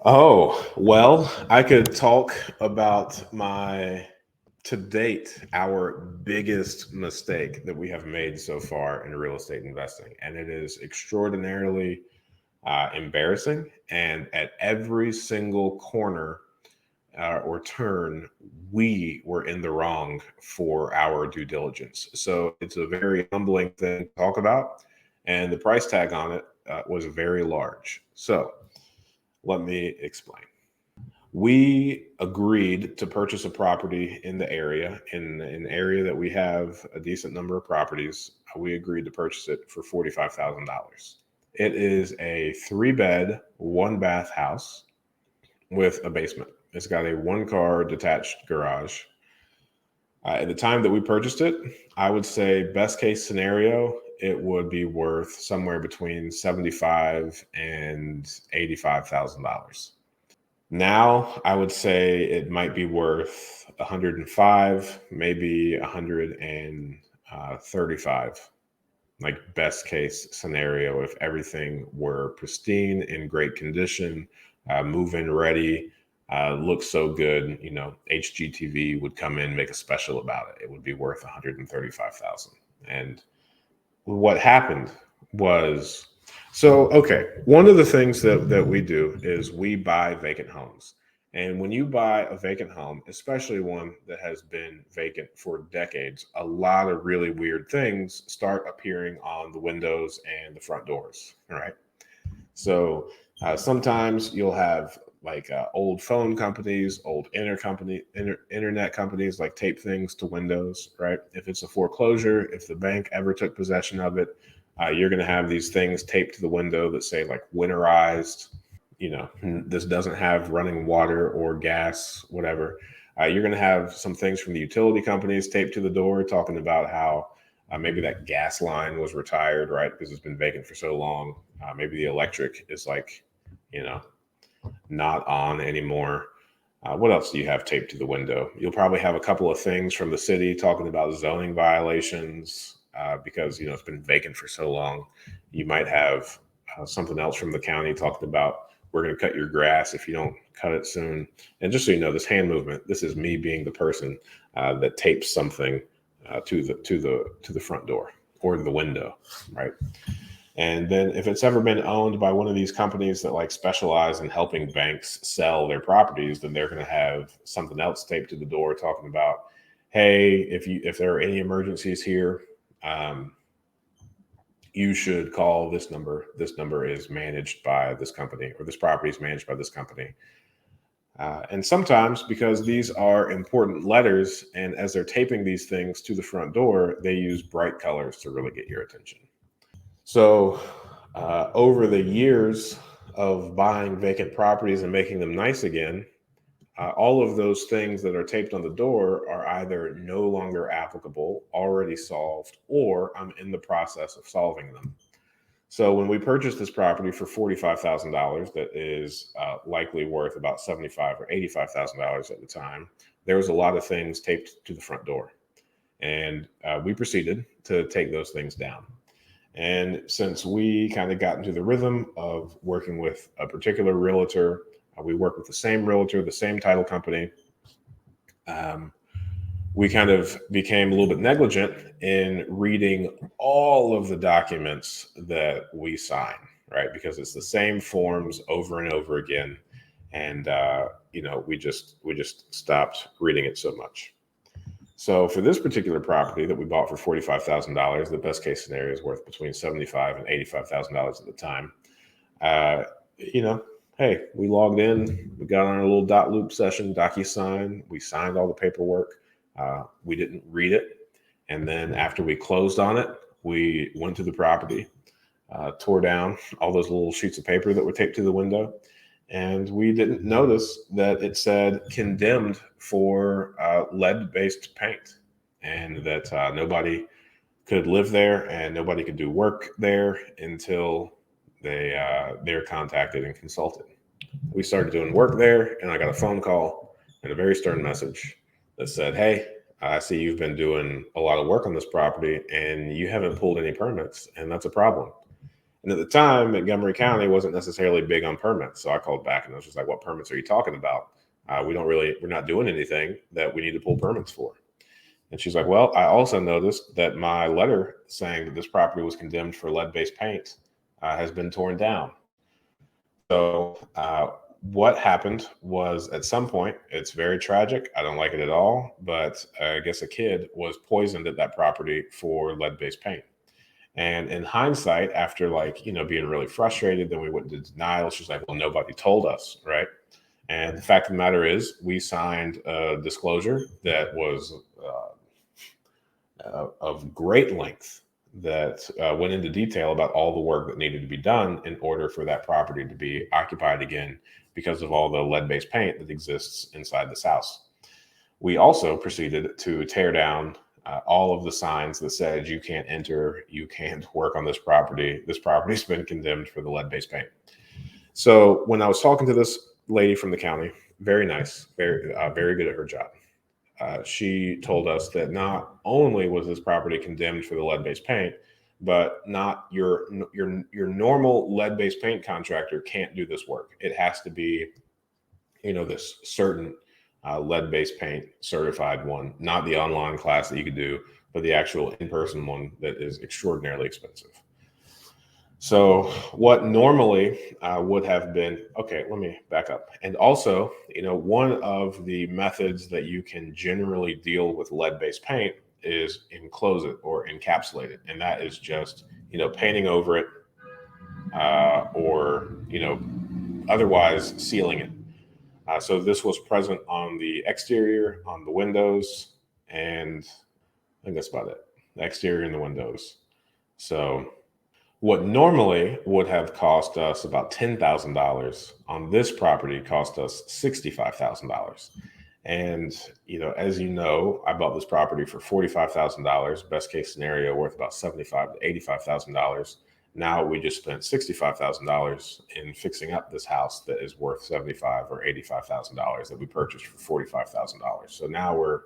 Oh, well, I could talk about to date, our biggest mistake that we have made so far in real estate investing. And it is extraordinarily embarrassing. And at every single corner or turn, we were in the wrong for our due diligence. So it's a very humbling thing to talk about. And the price tag on it was very large. So let me explain. We agreed to purchase a property in the area, in an area that we have a decent number of properties. We agreed to purchase it for $45,000. It is a 3 bed, 1 bath house with a basement. It's got a 1 car detached garage. At the time that we purchased it, I would say best case scenario, it would be worth somewhere between 75 and $85,000. Now, I would say it might be worth 105, maybe 135, like best case scenario if everything were pristine, in great condition, move-in ready, looks so good, HGTV would come in, make a special about it. It would be worth 135,000. And what happened was, okay, one of the things that we do is we buy vacant homes. And when you buy a vacant home, especially one that has been vacant for decades, a lot of really weird things start appearing on the windows and the front doors. All right. So sometimes you'll have like old phone companies, old internet companies like tape things to windows, right? If it's a foreclosure, if the bank ever took possession of it, you're going to have these things taped to the window that say like winterized. This doesn't have running water or gas, whatever. You're going to have some things from the utility companies taped to the door talking about how maybe that gas line was retired, right? Because it's been vacant for so long. Maybe the electric is like, you know, not on anymore. What else do you have taped to the window? You'll probably have a couple of things from the city talking about zoning violations because it's been vacant for so long. You might have something else from the county talking about we're going to cut your grass if you don't cut it soon. And just so you know, this hand movement, this is me being the person that tapes something to the front door or the window, right? And then if it's ever been owned by one of these companies that like specialize in helping banks sell their properties, then they're going to have something else taped to the door talking about, hey, if there are any emergencies here, um, you should call this number. This number is managed by this company, or this property is managed by this company. And sometimes, because these are important letters, and as they're taping these things to the front door, they use bright colors to really get your attention. So, over the years of buying vacant properties and making them nice again, all of those things that are taped on the door are either no longer applicable, already solved, or I'm in the process of solving them. So when we purchased this property for $45,000, that is likely worth about $75,000 or $85,000 at the time, there was a lot of things taped to the front door, and we proceeded to take those things down. And since we kind of got into the rhythm of working with a particular realtor, we work with the same realtor, the same title company. Um, we kind of became a little bit negligent in reading all of the documents that we sign, right? Because it's the same forms over and over again, and we just stopped reading it so much. So for this particular property that we bought for $45,000, the best case scenario is worth between $75,000 and $85,000 at the time. Uh, you know, hey, we logged in, we got on a little dot loop session, DocuSign, we signed all the paperwork. We didn't read it, and then after we closed on it, we went to the property, tore down all those little sheets of paper that were taped to the window, and we didn't notice that it said condemned for lead-based paint, and that nobody could live there and nobody could do work there until they're contacted and consulted. We started doing work there, and I got a phone call and a very stern message that said, "Hey, I see you've been doing a lot of work on this property, and you haven't pulled any permits, and that's a problem." And at the time, Montgomery County wasn't necessarily big on permits. So I called back and I was just like, what permits are you talking about? We're not doing anything that we need to pull permits for. And she's like, well, I also noticed that my letter saying that this property was condemned for lead-based paint has been torn down. So what happened was at some point, it's very tragic. I don't like it at all, but I guess a kid was poisoned at that property for lead-based paint. And in hindsight, after being really frustrated, then we went into denial. She's like, well, nobody told us, right? And the fact of the matter is, we signed a disclosure that was of great length that went into detail about all the work that needed to be done in order for that property to be occupied again because of all the lead-based paint that exists inside this house. We also proceeded to tear down all of the signs that said you can't enter, you can't work on this property. This property's been condemned for the lead-based paint. So when I was talking to this lady from the county, very nice, very good at her job. She told us that not only was this property condemned for the lead-based paint, but not your normal lead-based paint contractor can't do this work. It has to be, this certain lead-based paint certified one, not the online class that you could do, but the actual in-person one that is extraordinarily expensive. So what normally would have been, okay, let me back up. And also, one of the methods that you can generally deal with lead-based paint is enclose it or encapsulate it. And that is just, painting over it or, otherwise sealing it. So this was present on the exterior, on the windows, and I think that's about it. The exterior and the windows. So what normally would have cost us about $10,000 on this property cost us $65,000. And, as you know, I bought this property for $45,000, best case scenario worth about $75,000 to $85,000. Now we just spent $65,000 in fixing up this house that is worth $75,000 or $85,000 that we purchased for $45,000. So now we're,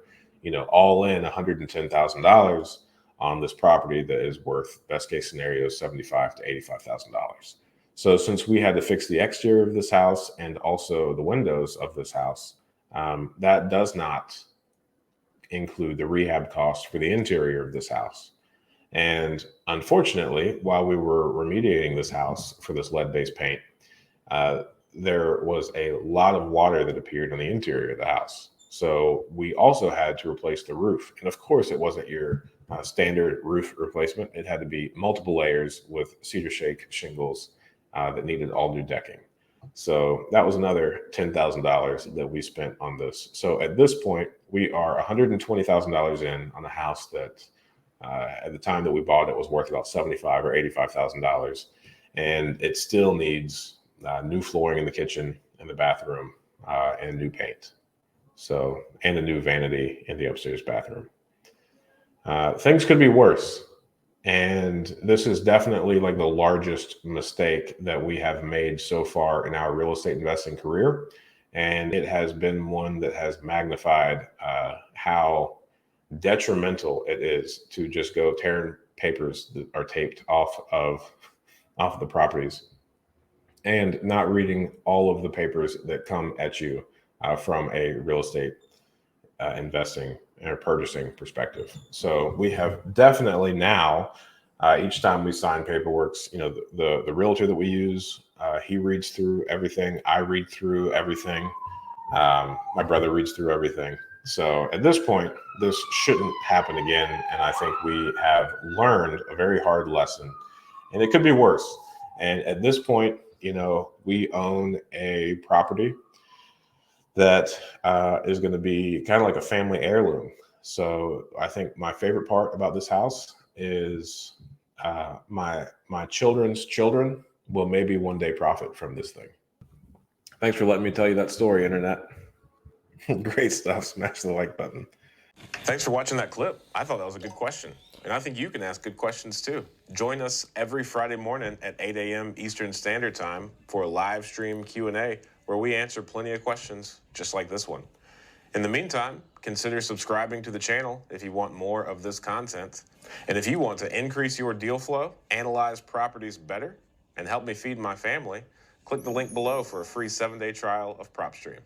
all in $110,000 on this property that is worth, best case scenario, $75,000 to $85,000. So since we had to fix the exterior of this house and also the windows of this house, that does not include the rehab costs for the interior of this house. And unfortunately, while we were remediating this house for this lead-based paint, there was a lot of water that appeared on the interior of the house. So we also had to replace the roof. And of course, it wasn't your standard roof replacement. It had to be multiple layers with cedar shake shingles that needed all new decking. So that was another $10,000 that we spent on this. So at this point, we are $120,000 in on a house that at the time that we bought it was worth about $75,000 or $85,000. And it still needs new flooring in the kitchen and the bathroom and new paint. So, and a new vanity in the upstairs bathroom. Things could be worse. And this is definitely like the largest mistake that we have made so far in our real estate investing career. And it has been one that has magnified how detrimental it is to just go tearing papers that are taped off of the properties and not reading all of the papers that come at you from a real estate investing or purchasing perspective. So we have definitely now, each time we sign paperwork, the realtor that we use, he reads through everything. I read through everything. My brother reads through everything. So at this point, this shouldn't happen again. And I think we have learned a very hard lesson, and it could be worse. And at this point, we own a property that is going to be kind of like a family heirloom. So I think my favorite part about this house is my children's children will maybe one day profit from this thing. Thanks for letting me tell you that story, Internet. Great stuff. Smash the like button. Thanks for watching that clip. I thought that was a good question. And I think you can ask good questions too. Join us every Friday morning at 8 a.m. Eastern Standard Time for a live stream Q&A where we answer plenty of questions just like this one. In the meantime, consider subscribing to the channel if you want more of this content. And if you want to increase your deal flow, analyze properties better, and help me feed my family, click the link below for a free 7-day trial of PropStream.